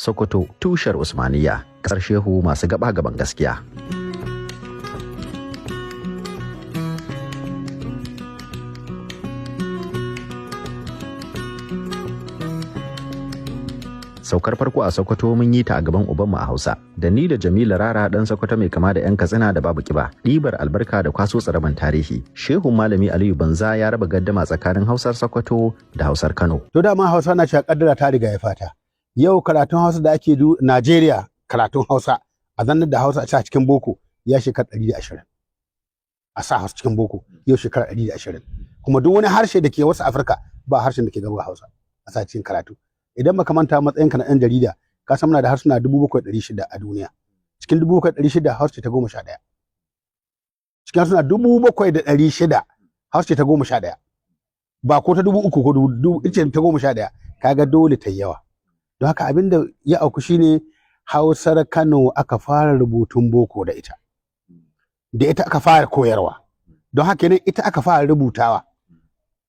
Sokoto tushar Usmaniya, ƙasar shehu masu gaba gaban gaskiya. Saukar farko a Sokoto mun yi ta a gaban ubanmu a Hausa, da ni da Jamila Rara dan Sokoto mai kama da 'yan Katsina da babu kiba, ɗibar albarka da kwaso tsaraban tarihi. Shehun Malami Aliyu Banza ya raba gaddama tsakanin Hausar Sokoto da Hausar Kano. To dama Hausa na cewa kaddara ta riga ya fata. Yau karatun Hausa da ake Najeriya karatun Hausa a zannar da Hausa a cikin boko ya shekara 120. A sa Hausa cikin boko yau shekara 120. Kuma duk wani harshe da ke wasu Afirka ba harshen da ke gaba Hausa a sa cikin karatu. Idan baka manta matsayinka na ɗan jarida ka san muna da harsuna 7,600 a duniya. Cikin 7,600 Hausa ta 11. Cikin harsuna 7,600 Hausa ta 11. Ba ko ta 3,000 ko 2,000 ta 11. Kaga dole ta yawa. Don haka abin da ya auku shine Hausar Kano aka fara rubutun boko da ita. Da ita aka fara koyarwa. Don haka ne ita aka fara rubutawa.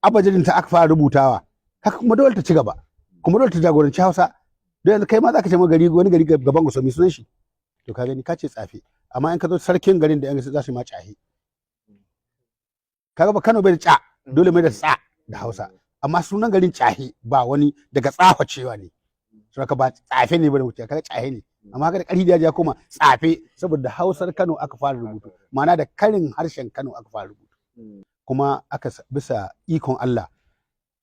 Abajadin ta aka fara rubutawa. Haka kuma dole ta ci gaba. Kuma dole ta jagoranci Hausa. Don yanzu kai ma za ka ce wani gari gaban Gusau mai sunan shi. To ka gani ka ce tsafe. Amma in ka zo sarkin garin da yan za su ma cahe. Kaga ba Kano bai da ca, dole mai da tsa da Hausa. Amma sunan garin cahe ba wani daga tsafa cewa ne. Saboda ba tsafe ne ba da wuce kaga cahe ne. Amma haka da ƙarfi da ya koma tsafe saboda Hausar Kano aka fara rubutu. Ma'ana da karin harshen Kano aka fara rubutu. Kuma aka bisa ikon Allah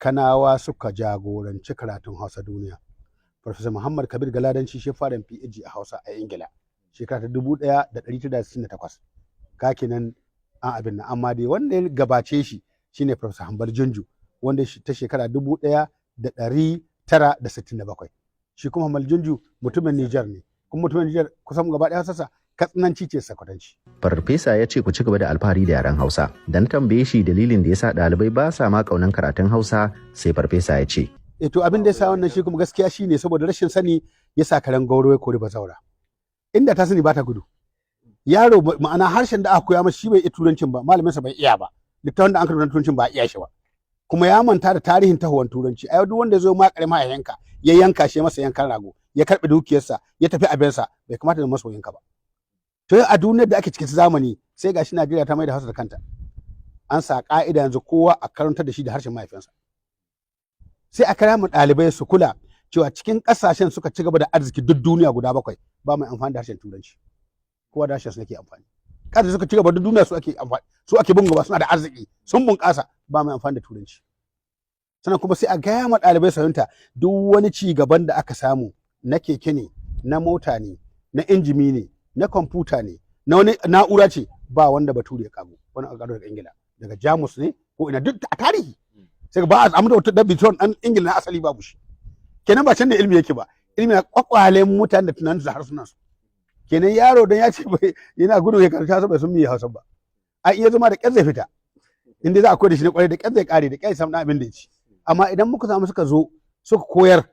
Kanawa suka jagoranci karatun Hausa duniya. Professor Muhammad Kabir Galadanci shi fara PhD a Hausa a Ingila shekara ta 1968. Ka kenan an abin nan amma dai wanda ya gabace shi shine Professor Hambal Junju wanda ta shekara 1967. Shi kuma Hambal Junju mutumin Niger ne. Kuma mutumin Niger kusan gaba ɗaya Hausarsa Katsinanci ce Sakwatanci. Farfesa ya ce ku ci gaba da alfahari da yaren Hausa. Da na tambaye shi dalilin da yasa ɗalibai ba sa ma ƙaunan karatun Hausa sai farfesa ya ce. To abin da yasa wannan shi kuma gaskiya shine saboda rashin sani yasa karen gauro ya kori bazaura. Inda ta sani ba ta gudu. Yaro ma'ana harshen da aka koya masa shi bai iya turancin ba, malaminsa bai iya ba. Littafin da an karanta turancin ba iya shi ba. Kuma ya manta da tarihin tahowan turanci. A duk wanda ya zo ma karema ya yanka shi masa yankan rago, ya karɓi dukiyarsa, ya tafi abinsa, bai kamata da masoyinka ba. To a duniyar da ake cikin zamani sai gashi Najeriya ta mai da Hausa da kanta. An sa ka'ida yanzu kowa a karantar da shi da harshen mahaifinsa. Sai a kira mu ɗalibai su kula cewa cikin ƙasashen suka ci gaba da arziki duk duniya guda 7 ba mai amfani da harshen Turanci. Kowa da harshen su yake amfani. Ƙasashen suka ci gaba duk duniya su ake amfani, su ake bin gaba suna da arziki, sun bunƙasa ba mai amfani da Turanci. Sannan kuma sai a gaya ma ɗalibai su fahimta duk wani ci gaban da aka samu na keke ne, na mota ne, na injimi ne, na kwamfuta ne, na wani na'ura ce ba wanda bature ya kago wani a daga Ingila daga Jamus ne ko ina duk a tarihi sai ba a samu da wata dabiton dan Ingila na asali babu shi kenan ba can da ilimi yake ba ilimi na kwakwale mutane da tunanin su harsunan su kenan yaro dan ya ce yana gudu ya karanta saboda sun miye Hausa ba a iya zama da ƙyar zai fita inda za a koyar da shi ne kwarai da ƙyar zai kare da ƙyar samu abin da ya ci amma idan muka samu suka zo suka koyar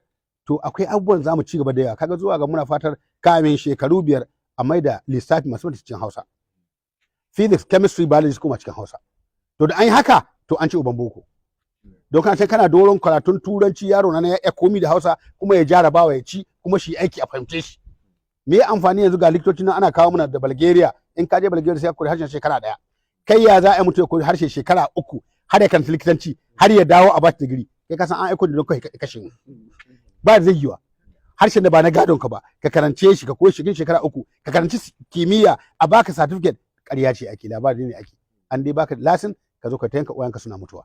to akwai abubuwan za mu ci gaba da yawa kaga zuwa ga muna fatar kamin shekaru 5 a maida lissafi masu cikin Hausa. Physics, chemistry, biology kuma cikin Hausa. To da an yi haka to an ci uban boko. Don kana doron karatun turanci yaro na ya komi da Hausa kuma ya jarabawa ya ci kuma shi aiki a fahimce shi. Me amfani yanzu ga likitoci nan ana kawo mana da Bulgaria in ka je Bulgaria sai ka koyi harshen shekara 1. Kai ya za a mutu ya koyi harshe shekara 3 har ya karanta likitanci har ya dawo a bashi digiri. Kai ka san an aiko da don kai kashe mu. Ba zai yiwa. Harshen da ba na gadon ka ba ka karance shi ka koyi shi shekara 3 ka karanci kimiyya a baka certificate ƙarya ce ake labari ne ake an dai baka lasin ka zo ka tayanka uwanka suna mutuwa.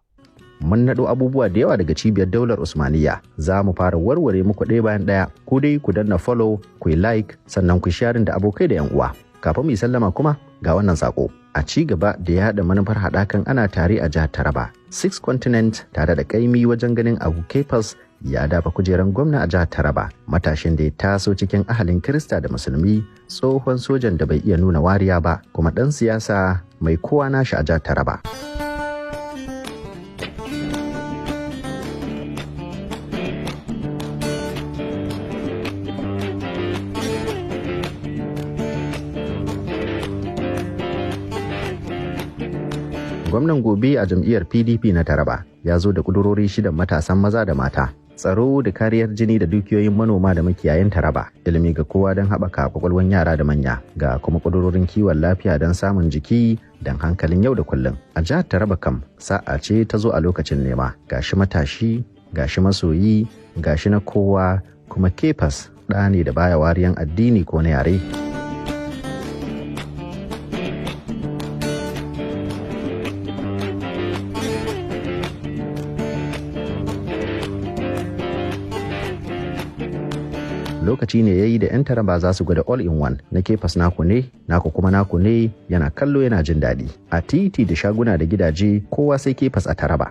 Mun naɗo abubuwa da yawa daga cibiyar daular Usmaniya za mu fara warware muku ɗaya bayan ɗaya ku dai ku danna follow ku yi like sannan ku sharing da abokai da 'yan uwa. Kafin mu yi sallama kuma ga wannan sako a ci gaba da yaɗa manufar haɗakan ana tare a jihar Taraba. 6 Continent tare da ƙaimi wajen ganin Abu Kefas ya dafa kujeran gwamna a jihar Taraba, matashin da ya taso cikin ahalin Kirista da Musulmi, tsohon sojan da bai iya nuna wariya ba, kuma ɗan siyasa mai kowa nashi a jihar Taraba. Gwamnan gobe a jam'iyyar PDP na Taraba ya zo da ƙudurori 6 matasan maza da mata. tsaro da kariyar jini da dukiyoyin manoma da makiyayan Taraba, ilimi ga kowa don haɓaka kwakwalwan yara da manya, ga kuma ƙudurorin kiwon lafiya don samun jiki don hankalin yau da kullum. A jihar Taraba kam sa'a ce ta zo a lokacin nema, gashi matashi, gashi masoyi, gashi na kowa, kuma Kefas ɗa ne da baya wariyan addini ko na yare. Lokaci ne yayi da 'yan Taraba za su gwada all in one na Kefas naku ne, naku kuma naku ne, yana kallo yana jin daɗi. A titi da shaguna da gidaje kowa sai Kefas a Taraba.